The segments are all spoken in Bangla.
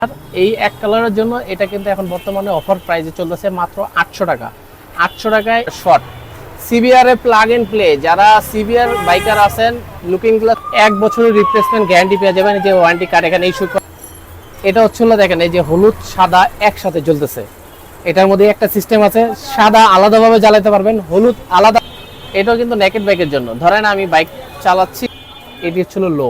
এই এক কালারের জন্য এটা কিন্তু এখন বর্তমানে অফার প্রাইসে চলতেছে মাত্র 800 টাকা। 800 টাকায় শর্ট সিবিআর এ প্লাগ এন্ড প্লে। যারা সিবিআর বাইকার আছেন, লুকিং গ্লাস 1 বছরের রিপ্লেসমেন্ট গ্যারান্টি পেয়ে যাবেন। যে ওয়ারেন্টি কার্ড এখানে ইস্যু। এটা হচ্ছে দেখেন, এই যে হলুদ সাদা একসাথে জ্বলতেছে। এটার মধ্যে একটা সিস্টেম আছে, সাদা আলাদাভাবে জ্বালাতে পারবেন, হলুদ আলাদা। এটাও কিন্তু নেকেড বাইকের জন্য। ধরেন আমি বাইক চালাচ্ছি, এটি হচ্ছিল লো,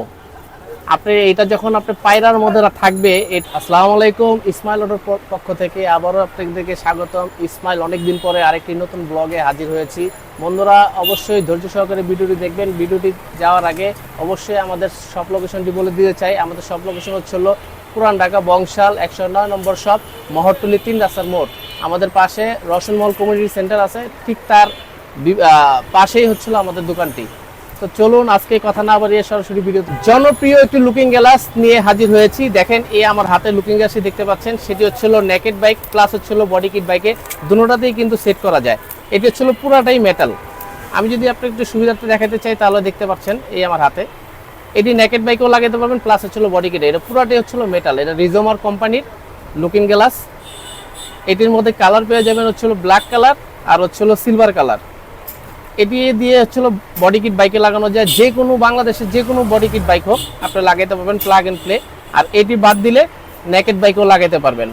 আপনি এটা যখন আপনি পায়রার মধ্যে থাকবে। আসসালামু আলাইকুম, ইসমাইল অটোর পক্ষ থেকে আবারও আপনাদেরকে স্বাগতম। ইসমাইল অনেকদিন পরে আরেকটি নতুন ব্লগে হাজির হয়েছি। বন্ধুরা অবশ্যই ধৈর্য সহকারে ভিডিওটি দেখবেন। ভিডিওটি যাওয়ার আগে অবশ্যই আমাদের শপ লোকেশনটি বলে দিতে চাই। আমাদের শপ লোকেশন হচ্ছিল পুরান ঢাকা বংশাল 109 নম্বর শপ, মহরটুলি 3 রাস্তার মোড়। আমাদের পাশে রশন মল কমিউনিটি সেন্টার আছে, ঠিক তার পাশেই হচ্ছিল আমাদের দোকানটি। তো চলুন আজকে কথা না বাড়িয়ে সরাসরি ভিডিও। জনপ্রিয় একটি লুকিং গ্লাস নিয়ে হাজির হয়েছি। দেখেন এই আমার হাতে লুকিং গ্লাসটি দেখতে পাচ্ছেন, সেটি হচ্ছিল নেকেড বাইক প্লাস হচ্ছিল বডি কিট বাইকে, দুটোটাতেই কিন্তু সেট করা যায়। এটি হচ্ছিল পুরাটাই মেটাল। আমি যদি আপনাকে একটু সুবিধার্থে দেখাতে চাই তাহলে দেখতে পাচ্ছেন এই আমার হাতে। এটি নেকেড বাইকেও লাগাতে পারবেন প্লাস হচ্ছিল বডি কিটে। এটা পুরাটাই হচ্ছিল মেটাল। এটা রিজোমার কোম্পানির লুকিং গ্লাস। এটির মধ্যে কালার পেয়ে যাবেন হচ্ছিল ব্ল্যাক কালার আর হচ্ছিল সিলভার কালার। এটি দিয়ে হচ্ছিল বডি কিট বাইকে লাগানো যায়। যে কোনো বাংলাদেশের যে কোনো বডি কিট বাইক হোক আপনি লাগাইতে পারবেন প্লাগ এন্ড প্লে। আর এটি বাদ দিলে নেকেড বাইকেও লাগাইতে পারবেন।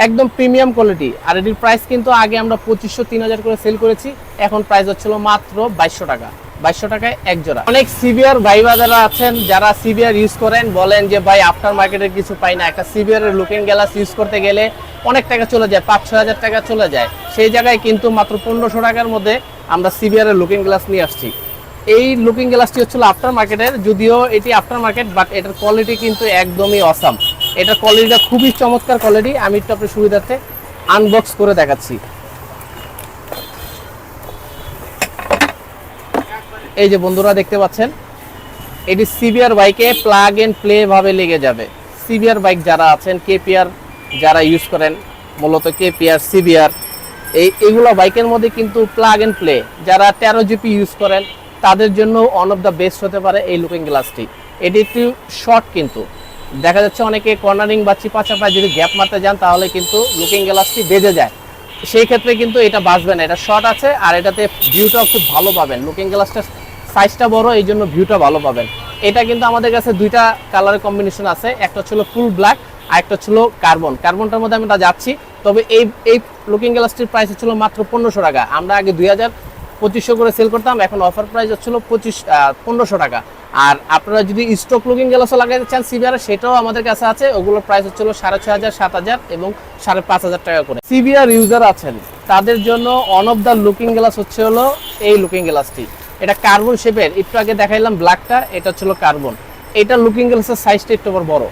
একদম প্রিমিয়াম কোয়ালিটি। আর এটির প্রাইস কিন্তু আগে আমরা 2500-3000 করে সেল করেছি, এখন প্রাইস হচ্ছিল মাত্র 2200 টাকা। 2200 টাকায় এক জোড়া। অনেক সিভিআর ভাই বাজারা আছেন যারা সিভিআর ইউজ করেন, বলেন যে ভাই আফটার মার্কেটের কিছু পাই না। একটা সিভিআর এর লুকিং গ্লাস ইউজ করতে গেলে অনেক টাকা চলে যায়, 5-6 হাজার টাকা চলে যায়। সেই জায়গায় কিন্তু মাত্র 1500 টাকার মধ্যে আমরা সিভিআর এর লুকিং গ্লাস নিয়ে আসছি। এই লুকিং গ্লাসটি হচ্ছিল আফটার মার্কেটের, যদিও এটি আফটার মার্কেট, বাট এটার কোয়ালিটি কিন্তু একদমই অসাম। এটার কোয়ালিটিটা খুবই চমৎকার কোয়ালিটি। আমি একটু আপনার সুবিধার্থে আনবক্স করে দেখাচ্ছি। এই যে বন্ধুরা দেখতে পাচ্ছেন, এটি সিভিআর বাইকে প্লাগ এন্ড প্লে ভাবে লেগে যাবে। সিভিআর বাইক যারা আছেন, কেপিআর যারা ইউজ করেন, মূলত কেপিআর সিভিআর এইগুলো বাইকের মধ্যে কিন্তু প্লাগ এন্ড প্লে, যারা 13 জিপি ইউজ করেন তাদের জন্য ওয়ান অফ দ্য বেস্ট হতে পারে এই লুকিং গ্লাসটি। এটি একটু শর্ট, কিন্তু দেখা যাচ্ছে অনেকে কর্নারিং বা চিপা চাপায় যদি গ্যাপ মারতে যান তাহলে কিন্তু লুকিং গ্লাসটি বেজে যায়। সেই ক্ষেত্রে কিন্তু এটা বাঁচবে না। এটা শর্ট আছে আর এটাতে ভিউটাও খুব ভালো পাবেন। লুকিং গ্লাসটা সাইজটা বড়, এই জন্য ভিউটা ভালো পাবেন। এটা কিন্তু আমাদের কাছে দুইটা কালারের কম্বিনেশন আছে, একটা ছিল ফুল ব্ল্যাক আর একটা ছিল কার্বন। কার্বনটার মধ্যে আমরা যাচ্ছি। তবে এই লুকিং গ্লাসটির প্রাইস হচ্ছিল মাত্র 1500 টাকা। আমরা আগে 2500 করে সেল করতাম, এখন অফার প্রাইস হচ্ছিল 1500 টাকা। আর আপনারা যদি স্টক লুকিং গ্লাসও লাগাইতে চান সিভিআর, সেটাও আমাদের কাছে আছে। ওগুলোর প্রাইস হচ্ছিল 6500, 7000 এবং 5500 টাকা করে। সিভিআর ইউজার আছেন তাদের জন্য one of the looking glass হচ্ছে হলো এই লুকিং গ্লাসটি। এটা কার্বন শেপের, একটু আগে দেখাইলাম ব্ল্যাকটা, এটা হচ্ছিল কার্বন। এটা লুকিং গ্লাসের সাইজটা একটু বড়,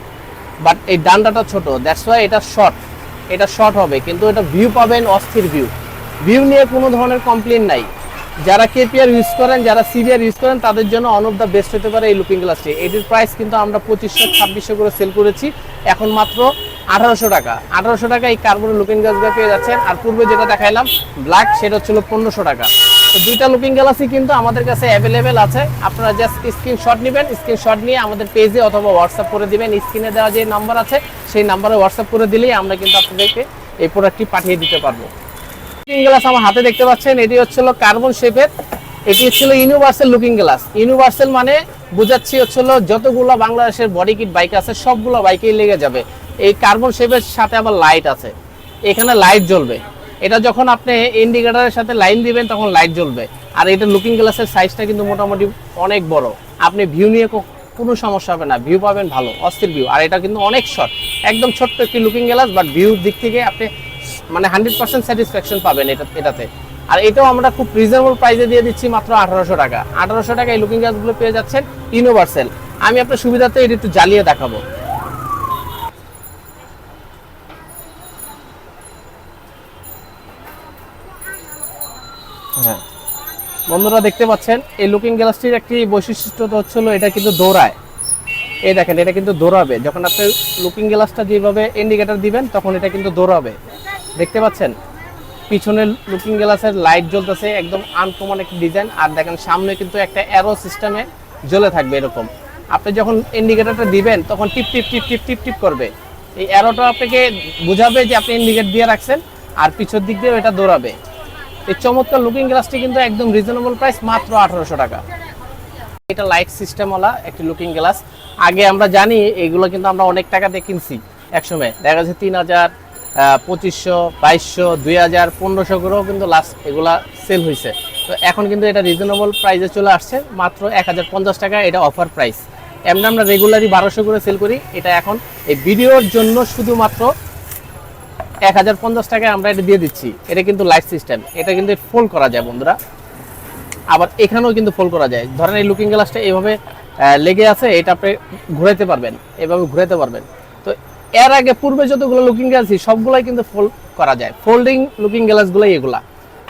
বাট এই ডান্ডাটা ছোট, দ্যাটস ওয়াই এটা শর্ট। এটা শর্ট হবে, কিন্তু এটা ভিউ পাবেন অস্থির ভিউ। ভিউ নিয়ে কোনো ধরনের কমপ্লেন নাই। যারা কেপিআর ইউজ করেন, যারা সিভিআর ইউজ করেন তাদের জন্য ওয়ান অফ দ্য বেস্ট হতে পারে এই লুকিং গ্লাসটি। এটির প্রাইস কিন্তু আমরা 2500-2600 করে সেল করেছি, এখন মাত্র 1800 টাকা। 1800 টাকা এই কার্বনের লুকিং গ্লাসগুলো পেয়ে যাচ্ছেন। আর পূর্বে যেটা দেখাইলাম ব্ল্যাক, সেটা হচ্ছিল 1500 টাকা। তো দুইটা লুকিং গ্লাসই কিন্তু আমাদের কাছে অ্যাভেলেবেল আছে। আপনারা জাস্ট স্ক্রিনশট নেবেন, স্ক্রিনশট নিয়ে আমাদের পেজে অথবা হোয়াটসঅ্যাপ করে দিবেন। স্ক্রিনে দেওয়া যে নাম্বার আছে সেই নাম্বারে হোয়াটসঅ্যাপ করে দিলেই আমরা কিন্তু আপনাদেরকে এই প্রোডাক্টটি পাঠিয়ে দিতে পারবো। লুকিং গ্লাস আমার হাতে দেখতে পাচ্ছেন, এটি হচ্ছিল কার্বন শেপের। এটি হচ্ছিল ইউনিভার্সাল লুকিং গ্লাস। ইউনিভার্সাল মানে বুঝাচ্ছি হচ্ছিল যতগুলো বাংলাদেশের বডি কিট বাইক আছে সবগুলো বাইকেই লেগে যাবে। এই কার্বন শেপের সাথে আবার লাইট আছে, এখানে লাইট জ্বলবে। এটা যখন আপনি ইন্ডিকেটরের সাথে লাইন দিবেন তখন লাইট জ্বলবে। আর এটা লুকিং গ্লাসের সাইজটা কিন্তু মোটামুটি অনেক বড়। আপনি ভিউ নিয়ে কোনো সমস্যা হবে না, ভিউ পাবেন ভালো, অস্থির ভিউ। আর এটা কিন্তু অনেক শর্ট, একদম ছোট্ট একটি লুকিং গ্লাস, বাট ভিউর দিক থেকে আপনি মানে 100% স্যাটিসফ্যাকশন পাবেন এটাতে। আর এটাও আমরা খুব রিজনেবল প্রাইসে দিয়ে দিচ্ছি মাত্র 1800 টাকা। 1800 টাকা এই লুকিং গ্লাসগুলো পেয়ে যাচ্ছেন ইউনিভার্সাল। আমি আপনার সুবিধাতে এটা একটু জ্বালিয়ে দেখাবো। হ্যাঁ বন্ধুরা দেখতে পাচ্ছেন, এই লুকিং গ্লাসটির একটি বৈশিষ্ট্য হচ্ছিল এটা কিন্তু দৌড়ায়। এই দেখেন, এটা কিন্তু দৌড়াবে। যখন আপনি লুকিং গ্লাসটা যেভাবে ইন্ডিকেটর দিবেন তখন এটা কিন্তু দৌড়াবে। দেখতে পাচ্ছেন পিছনের লুকিং গ্লাসের লাইট জ্বলতেছে, একদম আনকমন একটা ডিজাইন। আর দেখেন সামনে কিন্তু একটা অ্যারো সিস্টেমে জ্বলে থাকবে এরকম। আপনি যখন ইন্ডিকেটরটা দিবেন তখন টিপ টিপ টিপ টিপ টিপ টিপ করবে। এই অ্যারোটা আপনাকে বোঝাবে যে আপনি ইন্ডিকেট দিয়ে রাখছেন, আর পিছর দিক দিয়ে এটা দৌড়াবে। এই চমৎকার লুকিং গ্লাসটি কিন্তু একদম রিজনেবল প্রাইস, মাত্র 1800 টাকা। এটা লাইট সিস্টেমওয়ালা একটি লুকিং গ্লাস। আগে আমরা জানি এগুলো কিন্তু আমরা অনেক টাকা দিয়ে কিনছি, একসময় দেখা যাচ্ছে 3000, 2500, 2200, 2000, 1500 করেও কিন্তু লাস্ট এগুলা সেল হয়েছে। তো এখন কিন্তু এটা রিজনেবল প্রাইসে চলে আসছে, মাত্র 1050 টাকা। এটা অফার প্রাইস। এমনি আমরা রেগুলারই 1200 করে সেল করি, এটা এখন এই ভিডিওর জন্য শুধুমাত্র 1050 টাকায় আমরা এটা দিয়ে দিচ্ছি। এটা কিন্তু লাইট সিস্টেম, এটা কিন্তু ফোল্ড করা যায় বন্ধুরা, আবার এখানেও কিন্তু ফোল্ড করা যায়। ধরেন এই লুকিং গ্লাসটা এইভাবে লেগে আছে, এটা আপনি ঘুরাইতে পারবেন, এভাবে ঘুরাইতে পারবেন। তো এর আগে পূর্বে যতগুলো লুকিং গ্লাস সবগুলাই কিন্তু ফোল্ড করা যায়, ফোল্ডিং লুকিং গ্লাসগুলোই এগুলা।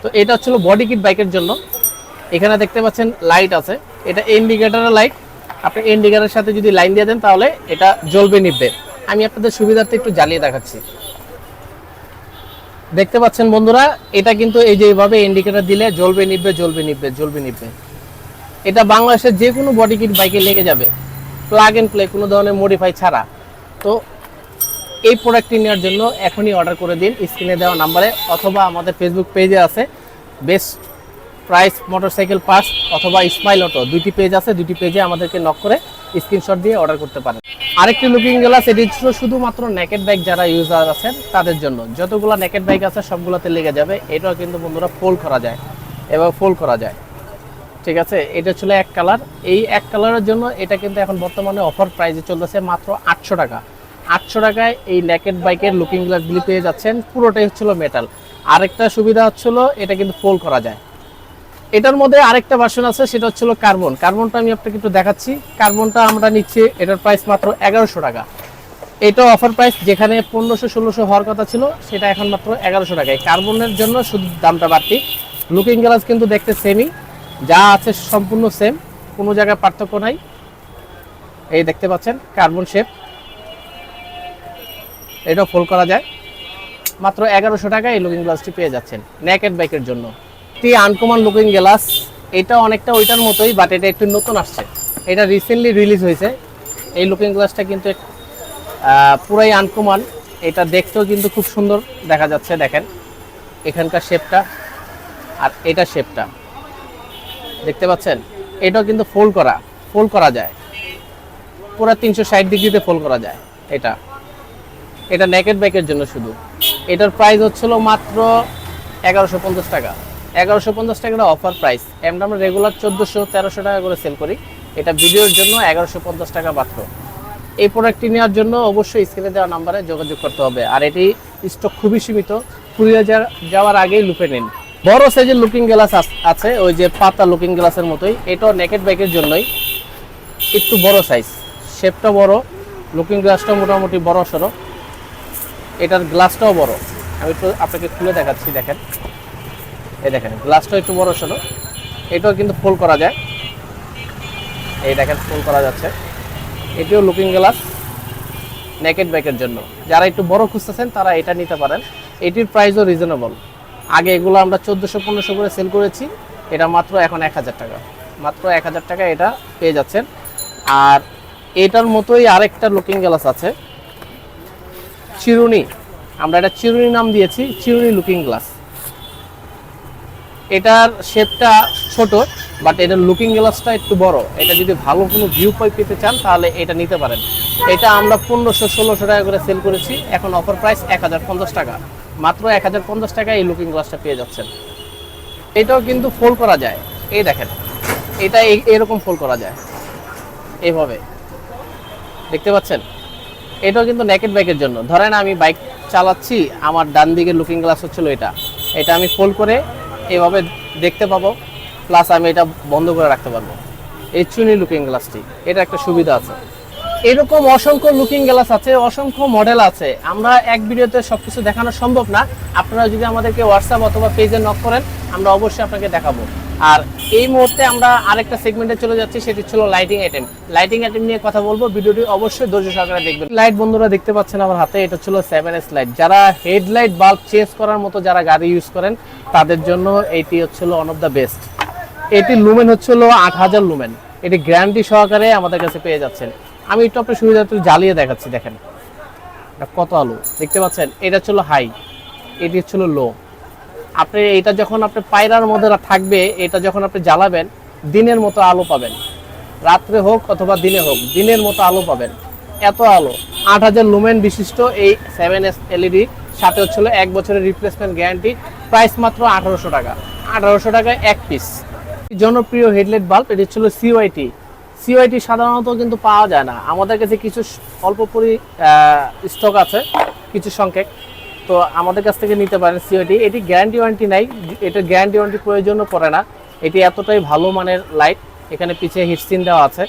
তো এটা হচ্ছিল বডি কিট বাইকের জন্য। এখানে দেখতে পাচ্ছেন লাইট আছে, এটা ইন্ডিকেটরের লাইট। আপনি ইন্ডিকেটরের সাথে যদি লাইন দিয়ে দেন তাহলে এটা জ্বলবে নিভবে। আমি আপনাদের সুবিধার্থে একটু জ্বালিয়ে দেখাচ্ছি। দেখতে পাচ্ছেন বন্ধুরা, এটা কিন্তু এই যে এইভাবে ইন্ডিকেটর দিলে জ্বলবে নিভবে, জ্বলবে নিভবে, জ্বলবে নিভবে। এটা বাংলাদেশের যে কোনো বডি কিট বাইকে লেগে যাবে, প্লাগ এন্ড প্লে, কোনো ধরনের মডিফাই ছাড়া। তো এই প্রোডাক্টটি নেওয়ার জন্য এখনই অর্ডার করে দিন স্ক্রিনে দেওয়া নাম্বারে, অথবা আমাদের ফেসবুক পেজে আছে বেস্ট প্রাইস মোটরসাইকেল পার্টস, অথবা স্মাইল অটো, দুইটি পেজ আছে, দুইটি পেজে আমাদেরকে নক করে স্ক্রিনশট দিয়ে অর্ডার করতে পারেন। আরেকটি লুকিং গ্লাস, এটি ছিল শুধুমাত্র নেকেড বাইক যারা ইউজার আছেন তাদের জন্য। যতগুলো নেকেড বাইক আছে সবগুলোতে লেগে যাবে। এটাও কিন্তু বন্ধুরা ফোল্ড করা যায়, এবার ফোল্ড করা যায়, ঠিক আছে। এটা ছিল এক কালার। এই এক কালারের জন্য এটা কিন্তু এখন বর্তমানে অফার প্রাইসে চলতেছে মাত্র 800 টাকা। 800 টাকায় এই নেকেড বাইকের লুকিং গ্লাসগুলি পেয়ে যাচ্ছেন। পুরোটাই হচ্ছিল মেটাল। আরেকটা সুবিধা হচ্ছিল এটা কিন্তু ফোল্ড করা যায়। এটার মধ্যে আরেকটা ভার্সন আছে, সেটা হচ্ছিল কার্বন। কার্বনটা আমি আপনাকে একটু দেখাচ্ছি। কার্বনটা আমরা নিচ্ছি, এটার প্রাইস মাত্র 1100 টাকা। এটা অফার প্রাইস, যেখানে 1500-1600 হওয়ার কথা ছিল সেটা এখন মাত্র 1100 টাকায়। কার্বনের জন্য শুধু দামটা বাড়তি। লুকিং গ্লাস কিন্তু দেখতে সেমই, যা আছে সম্পূর্ণ সেম, কোনো জায়গায় পার্থক্য নাই। এই দেখতে পাচ্ছেন কার্বন শেপ, এটা ফোল্ড করা যায়। মাত্র 1100 টাকায় এই লুকিং গ্লাসটি পেয়ে যাচ্ছেন নেকেড বাইকের জন্য। এটি আনকমন লুকিং গ্লাস, এটা অনেকটা ওইটার মতোই, বাট এটা একটু নতুন আসছে, এটা রিসেন্টলি রিলিজ হয়েছে। এই লুকিং গ্লাসটা কিন্তু পুরাই আনকমন। এটা দেখতেও কিন্তু খুব সুন্দর দেখা যাচ্ছে, দেখেন এখানকার শেপটা আর এটা শেপটা দেখতে পাচ্ছেন। এটাও কিন্তু ফোল্ড করা যায়, পুরো 360 ডিগ্রিতে ফোল্ড করা যায়। এটা নেকেড বাইকের জন্য শুধু। এটার প্রাইস হচ্ছিল মাত্র 1150 টাকা। 1150 টাকাটা অফার প্রাইস। এমন আমরা রেগুলার 1400-1300 টাকা করে সেল করি, এটা ভিডিওর জন্য 1150 টাকা মাত্র। এই প্রোডাক্টটি নেওয়ার জন্য অবশ্যই স্ক্রিনে দেওয়া নাম্বারে যোগাযোগ করতে হবে। আর এটি স্টক খুবই সীমিত, কুরিয়ার যাওয়ার আগেই লুপে নিন। বড় সাইজের লুকিং গ্লাস আছে, ওই যে পাতা লুকিং গ্লাসের মতোই। এটাও নেকেড বাইকের জন্যই, একটু বড় সাইজ, শেপটা বড়, লুকিং গ্লাসটা মোটামুটি বড় সড়ো, এটার গ্লাসটাও বড়। আমি একটু আপনাকে খুলে দেখাচ্ছি, দেখেন এই দেখেন গ্লাসটাও একটু বড় সড়ো। এটাও কিন্তু ফোল্ড করা যায়, এই দেখেন ফোল্ড করা যাচ্ছে। এটিও লুকিং গ্লাস নেকেড বাইকের জন্য। যারা একটু বড় খুঁজতেছেন তারা এটা নিতে পারেন। এটির প্রাইসও রিজনেবল। আগে এগুলো আমরা 1400-1500 করে সেল করেছি, এটা মাত্র এখন 1000 টাকা। মাত্র 1000 টাকা এটা পেয়ে যাচ্ছেন। আর এটার মতোই আরেকটা লুকিং গ্লাস আছে, চিরুনি, আমরা এটা চিরুনি নাম দিয়েছি, চিরুনি লুকিং গ্লাস। এটার শেপটা ছোট, বাট এটার লুকিং গ্লাসটা একটু বড়। এটা যদি ভালো কোনো ভিউ পয়েন্ট পেতে চান তাহলে এটা নিতে পারেন। এটা আমরা 1500-1600 টাকা করে সেল করেছি, এখন অফার প্রাইস 1050 টাকা। মাত্র 1050 টাকায় এই লুকিং গ্লাসটা পেয়ে যাচ্ছেন। এটাও কিন্তু ফোল্ড করা যায়, এই দেখেন এটা এরকম ফোল্ড করা যায়, এইভাবে দেখতে পাচ্ছেন। এটাও কিন্তু নেকেড বাইকের জন্য। ধরেন আমি বাইক চালাচ্ছি, আমার ডান দিকে লুকিং গ্লাস হচ্ছিল এটা আমি ফোল্ড করে এইভাবে দেখতে পাবো, প্লাস আমি এটা বন্ধ করে রাখতে পারবো। এই চুনি লুকিং গ্লাসটি, এটা একটা সুবিধা আছে। এরকম অসংখ্য লুকিং গ্লাস আছে, অসংখ্য মডেল আছে। আমরা এক ভিডিওতে সবকিছু দেখানো সম্ভব না। আপনারা যদি আমাদেরকে হোয়াটসঅ্যাপ অথবা পেজে নক করেন, আমরা অবশ্যই আপনাকে দেখাবো। আর এই মুহূর্তে আমরা আরেকটা সেগমেন্টে চলে যাচ্ছি, সেটি ছিল লাইটিং আইটেম। লাইটিং আইটেম নিয়ে কথা বলবো, ভিডিওটি অবশ্যই ধৈর্য সহকারে দেখবেন। লাইট বন্ধুরা দেখতে পাচ্ছেন আমার হাতে, এটা ছিল 7S লাইট। যারা হেডলাইট বাল্ব চেঞ্জ করার মতো যারা গাড়ি ইউজ করেন তাদের জন্য এটি হচ্ছিল ওয়ান অফ দ্য বেস্ট। এটি লুমেন হচ্ছিল 8000 লুমেন। এটি গ্যারান্টি সহকারে আমাদের কাছে পেয়ে যাচ্ছেন। আমি একটু আপনার সুবিধার্থে জ্বালিয়ে দেখাচ্ছি, দেখেন এটা কত আলো দেখতে পাচ্ছেন, এটা ছিল হাই, এটি ছিল লো। আপনি এটা যখন আপনি পায়রার মধ্যে থাকবে, এটা যখন আপনি জ্বালাবেন দিনের মতো আলো পাবেন, রাত্রে হোক অথবা দিনে হোক দিনের মতো আলো পাবেন। এত আলো, 8000 লুমেন বিশিষ্ট এই 7S LED, সাথে হচ্ছিল 1 বছরের রিপ্লেসমেন্ট গ্যারান্টি। প্রাইস মাত্র 1800 টাকা, 1800 টাকায় এক পিস। জনপ্রিয় হেডলাইট বাল্ব, এটি ছিল সিওআইটি। সিওআইটি সাধারণত কিন্তু পাওয়া যায় না, আমাদের কাছে কিছু অল্প স্টক আছে, কিছু সংখ্যক, তো আমাদের কাছ থেকে নিতে পারেন সিওআইটি। এটি গ্যারান্টি ওয়ারেন্টি নাই, এটা গ্যারান্টি ওয়ারেন্টি প্রয়োজনও পড়ে না। এটি এতটাই ভালো মানের লাইট, এখানে পিছিয়ে হিটসিন দেওয়া আছে।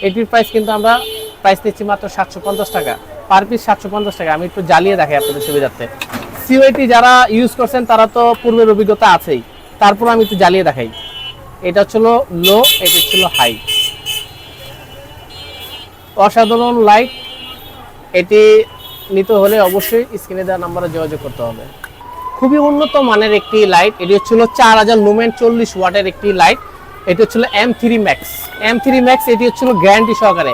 এটির প্রাইস কিন্তু আমরা প্রাইস নিচ্ছি মাত্র 750 টাকা, পার পিস 750 টাকা। আমি একটু জ্বালিয়ে দেখাই আপনাদের সুবিধার্থে। সিওআইটি যারা ইউজ করছেন তারা তো পূর্বের অভিজ্ঞতা আছেই, তারপর আমি একটু জ্বালিয়ে দেখাই। এটা ছিল লো, এটা ছিল হাই। অসাধারণ লাইট, এটি নিতে হলে অবশ্যই স্ক্রিনে দেওয়া নাম্বারে যোগাযোগ করতে হবে। খুবই উন্নত মানের একটি লাইট, এটি হচ্ছিল 4000 লুমেন 40 ওয়াটের একটি লাইট। এটি হচ্ছিল M3 Max। M3 Max এটি হচ্ছিল গ্যারান্টি সহকারে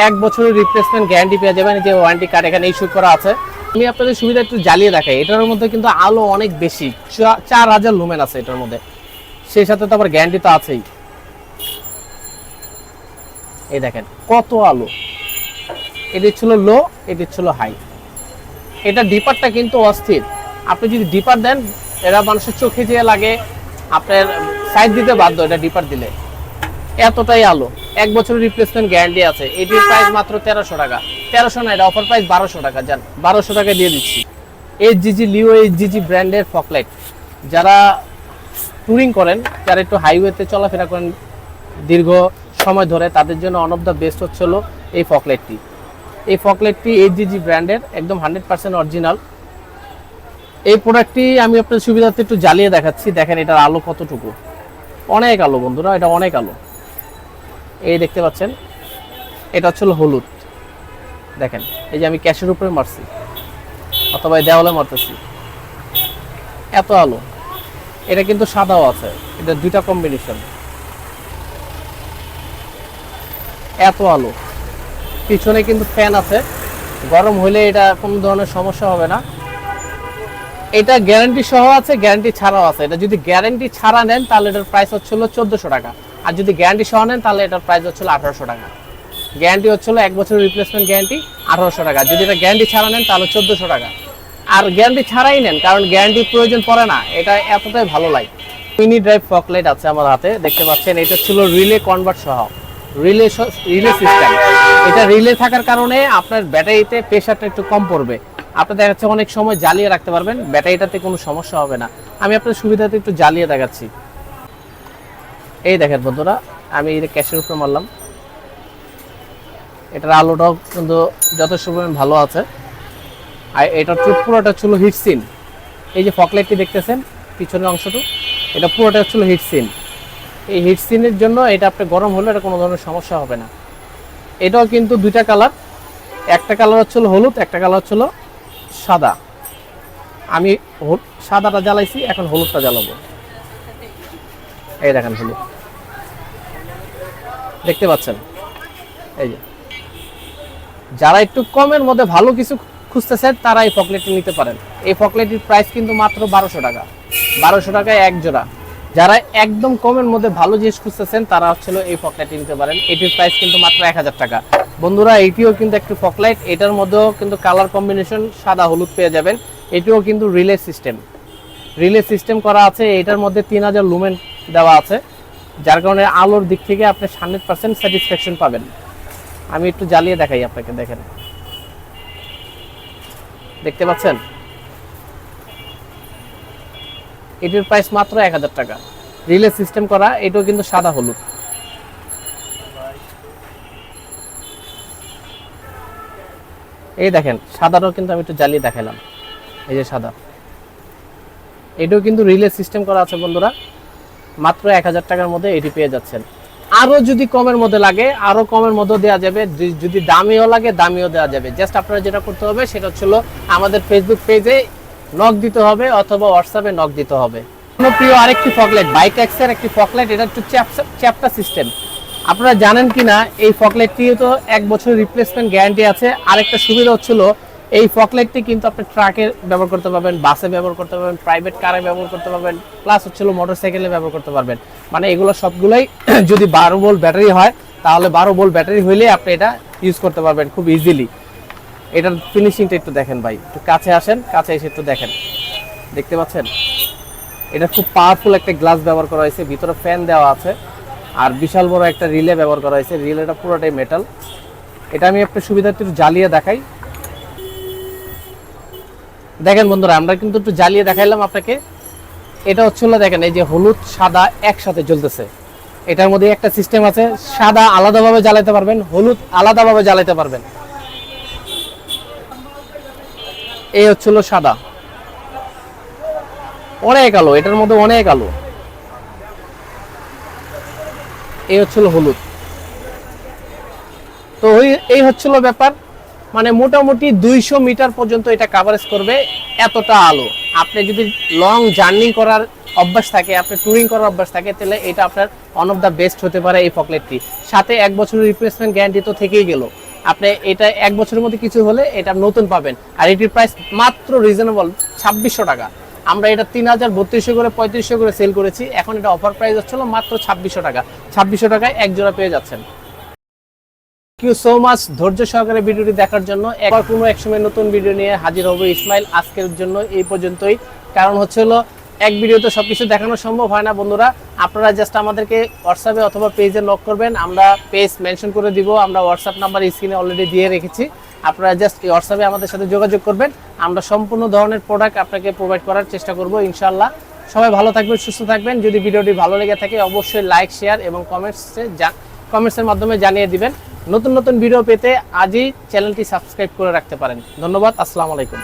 1 বছরের রিপ্লেসমেন্ট গ্যারান্টি পেয়ে যাবেন, যে ওয়ারেন্টি কার্ড এখানে ইস্যু করা আছে। আমি আপনাদের সুবিধা একটু জ্বালিয়ে দেখাই। এটার মধ্যে কিন্তু আলো অনেক বেশি, 4000 লুমেন আছে এটার মধ্যে, সেই সাথে তো আবার গ্যারান্টি তো আছেই। এই দেখেন কত আলো, এটি ছিল লো, এটি ছিল হাই। এটা ডিপারটা কিন্তু অস্থির, আপনি যদি ডিপার দেন এরা মানুষের চোখে যে লাগে, আপনার সাইড দিতে বাধ্য এটা ডিপার দিলে। এতটাই আলো, 1 বছরের রিপ্লেসমেন্ট গ্যারান্টি আছে। এটির প্রাইস মাত্র 1300 টাকা। 1300 না, এটা অফার প্রাইস 1200 টাকা। যান 1200 টাকা দিয়ে দিচ্ছি। HGG লিও HGG ব্র্যান্ডের ফকলাইট, যারা ট্যুরিং করেন, যারা একটু হাইওয়েতে চলাফেরা করেন দীর্ঘ সময় ধরে, তাদের জন্য ওয়ান অফ দ্য বেস্ট হচ্ছিল এই ফকলাইটটি। এই ফকলাইটটি HGG ব্র্যান্ডের, একদম 100% অরিজিনাল। এই প্রোডাক্টটি আমি আপনার সুবিধার্থে একটু জ্বালিয়ে দেখাচ্ছি। দেখেন এটার আলো কতটুকু, অনেক আলো বন্ধুরা, এটা অনেক আলো। এই দেখতে পাচ্ছেন, এটা হচ্ছিল হলুদ। দেখেন এই যে আমি ক্যাশের উপরে মারছি অথবা দেওয়ালে মারতেছি, এত আলো। এটা কিন্তু সাদাও আছে, এটা দুইটা কম্বিনেশন। এত আলো, পিছনে কিন্তু ফ্যান আছে, গরম হলে এটা কোনো ধরনের সমস্যা হবে না। এটা গ্যারান্টি সহ আছে, গ্যারান্টি ছাড়াও আছে। এটা যদি গ্যারান্টি ছাড়া নেন তাহলে এটার প্রাইস হচ্ছিল 1400 টাকা, আর যদি গ্যারান্টি সহ নেন তাহলে এটার প্রাইস হচ্ছিল 1800 টাকা। গ্যারান্টি হচ্ছিল 1 বছরের রিপ্লেসমেন্ট গ্যারান্টি 1800 টাকা, যদি এটা গ্যারান্টি ছাড়া নেন তাহলে 1400 টাকা। আর গ্যারান্টি ছাড়াই নেন, কারণ গ্যারান্টির প্রয়োজন পড়ে না, এটা এতটাই ভালো লাগে। মিনি ড্রাইভ ফকলাইট আছে আমার হাতে, দেখতে পাচ্ছেন। এটা ছিল রিলে কনভার্ট সহ, রিলে সিস্টেম। এটা রিলে থাকার কারণে আপনার ব্যাটারিতে প্রেশারটা একটু কম পড়বে, আপনি দেখা যাচ্ছে অনেক সময় জ্বালিয়ে রাখতে পারবেন, ব্যাটারিটাতে কোনো সমস্যা হবে না। আমি আপনার সুবিধাতে একটু জ্বালিয়ে দেখাচ্ছি। এই দেখেন বন্ধুরা, আমি এটা ক্যাশের উপরে মারলাম, এটার আলোটাও কিন্তু যথেষ্ট পরিমাণ ভালো আছে। আর এটা পুরোটা ছিল হিটসিন। এই যে ফকলাইটটি দেখতেছেন পিছনের অংশটু, এটা পুরোটা ছিল হিটসিন। এই হিটসিনের জন্য এটা আপনি গরম হলে এটা কোনো ধরনের সমস্যা হবে না। এটাও কিন্তু দুইটা কালার, একটা কালার হচ্ছিল হলুদ, একটা কালার হচ্ছিল সাদা। আমি সাদাটা জ্বালাইছি, এখন হলুদটা জ্বালাবো। এই দেখেন হলুদ, দেখতে পাচ্ছেন। এই যে যারা একটু কমের মধ্যে ভালো কিছু খুঁজতেছেন তারা এই ফকলাইটটি নিতে পারেন। এই ফকলাইটটির প্রাইস কিন্তু মাত্র 1200 টাকা, 1200 টাকায় এক জোড়া। যারা একদম কমের মধ্যে ভালো জিনিস খুঁজতেছেন তারা হচ্ছিল এই ফকলাইটটি নিতে পারেন। এটির প্রাইস কিন্তু মাত্র 1000 টাকা। বন্ধুরা এটিও কিন্তু একটু ফকলাইট, এটার মধ্যেও কিন্তু কালার কম্বিনেশন সাদা হলুদ পেয়ে যাবেন। এটিও কিন্তু রিলে সিস্টেম করা আছে। এটার মধ্যে 3000 লুমেন দেওয়া আছে, যার কারণে আলোর দিক থেকে আপনি 100% স্যাটিসফ্যাকশন পাবেন। আমি একটু জ্বালিয়ে দেখাই আপনাকে, দেখেন দেখতে পাচ্ছেন। এটির প্রাইস মাত্র 1000 টাকা, রিলে সিস্টেম করা। এটাও কিন্তু সাদা হলুদ। এই দেখেন সাদাটাও কিন্তু আমি একটু জ্বালিয়ে দেখালাম, এই যে সাদা। এটাও কিন্তু রিলে সিস্টেম করা আছে বন্ধুরা, মাত্র 1000 টাকার মধ্যে এটি পেয়ে যাচ্ছেন। আরো যদি কমের মধ্যে লাগে আরো কমের মধ্যে দেওয়া যাবে, যদি দামিও লাগে দামিও দেওয়া যাবে। জাস্ট আপনারা যেটা করতে হবে সেটা হচ্ছিল আমাদের ফেসবুক পেজে নক দিতে হবে অথবা হোয়াটসঅ্যাপে নক দিতে হবে। প্রিয় আরেকটি ফকলাইট, বাইটেক্সের একটি ফকলাইট, এটা একটু চ্যাপ্টা সিস্টেম। আপনারা জানেন কিনা এই ফকলাইটটি তো 1 বছরের রিপ্লেসমেন্ট গ্যারান্টি আছে। আরেকটা সুবিধা হচ্ছিল এই ফকলাইটটি কিন্তু আপনি ট্রাকে ব্যবহার করতে পারবেন, বাসে ব্যবহার করতে পারবেন, প্রাইভেট কারে ব্যবহার করতে পারবেন, প্লাস হচ্ছিল মোটরসাইকেলে ব্যবহার করতে পারবেন। মানে এগুলো সবগুলোই যদি 12 ভোল্ট ব্যাটারি হয় তাহলে 12 ভোল্ট ব্যাটারি হইলে আপনি এটা ইউজ করতে পারবেন খুব ইজিলি। এটার ফিনিশিংটা একটু দেখেন ভাই, একটু কাছে আসেন, কাছে এসে একটু দেখেন, দেখতে পাচ্ছেন এটা খুব পাওয়ারফুল একটা গ্লাস ব্যবহার করা হয়েছে, ভিতরে ফ্যান দেওয়া আছে, আর বিশাল বড় একটা রিলে ব্যবহার করা হয়েছে। রিলেটা পুরোটাই মেটাল। এটা আমি আপনার সুবিধার্থে একটু জ্বালিয়ে দেখাই। দেখেন বন্ধুরা, আমরা কিন্তু একটু জ্বালিয়ে দেখাইলাম আপনাকে। এটা হচ্ছিল দেখেন এই যে হলুদ সাদা একসাথে জ্বলতেছে। এটার মধ্যে একটা সিস্টেম আছে, সাদা আলাদাভাবে জ্বালাতে পারবেন, হলুদ আলাদাভাবে জ্বালাতে পারবেন। এই হচ্ছিল সাদা, অনেক আলো, এটার মধ্যে অনেক আলো। এই হচ্ছিল হলুদ। তো এই হচ্ছিল ব্যাপার। মানে মোটামুটি 200 মিটার পর্যন্ত এটা কভারেজ করবে, এতটা আলো। আপনি যদি লং জার্নি করার অভ্যাস থাকে, আপনার ট্যুরিং করার অভ্যাস থাকে, তাহলে এটা আপনার ওয়ান অফ দ্য বেস্ট হতে পারে এই ফকলেটটি। সাথে 1 বছরের রিপ্লেসমেন্ট গ্যারান্টি তো থেকেই গেল। আপনি এটা 1 বছরের মধ্যে কিছু হলে এটা নতুন পাবেন। আর এটির প্রাইস মাত্র রিজনেবল 2600 টাকা। আমরা এটা 3032 করে 3500 করে সেল করেছি, এখন এটা অফার প্রাইস হচ্ছিল মাত্র 2600 টাকা। 2600 টাকায় এক জোড়া পেয়ে যাচ্ছেন। থ্যাংক ইউ সো মাচ ধৈর্য সহকারে ভিডিওটি দেখার জন্য। একবার কোনো এক সময় নতুন ভিডিও নিয়ে হাজির হবে ইসমাইল। আজকের জন্য এই পর্যন্তই। কারণ হচ্ছে হলো এক ভিডিওতে সবকিছু দেখানো সম্ভব হয় না বন্ধুরা। আপনারা জাস্ট আমাদেরকে হোয়াটসঅ্যাপে অথবা পেজে লক করবেন, আমরা পেজ মেনশন করে দিব। আমরা হোয়াটসঅ্যাপ নাম্বার স্ক্রিনে অলরেডি দিয়ে রেখেছি। আপনারা জাস্ট এই হোয়াটসঅ্যাপে আমাদের সাথে যোগাযোগ করবেন, আমরা সম্পূর্ণ ধরনের প্রোডাক্ট আপনাকে প্রোভাইড করার চেষ্টা করব ইনশাআল্লাহ। সবাই ভালো থাকবেন, সুস্থ থাকবেন। যদি ভিডিওটি ভালো লেগে থাকে অবশ্যই লাইক, শেয়ার এবং কমেন্টসের মাধ্যমে জানিয়ে দিবেন। নতুন নতুন ভিডিও পেতে আজই চ্যানেলটি সাবস্ক্রাইব করে রাখতে পারেন। ধন্যবাদ। আসসালামু আলাইকুম।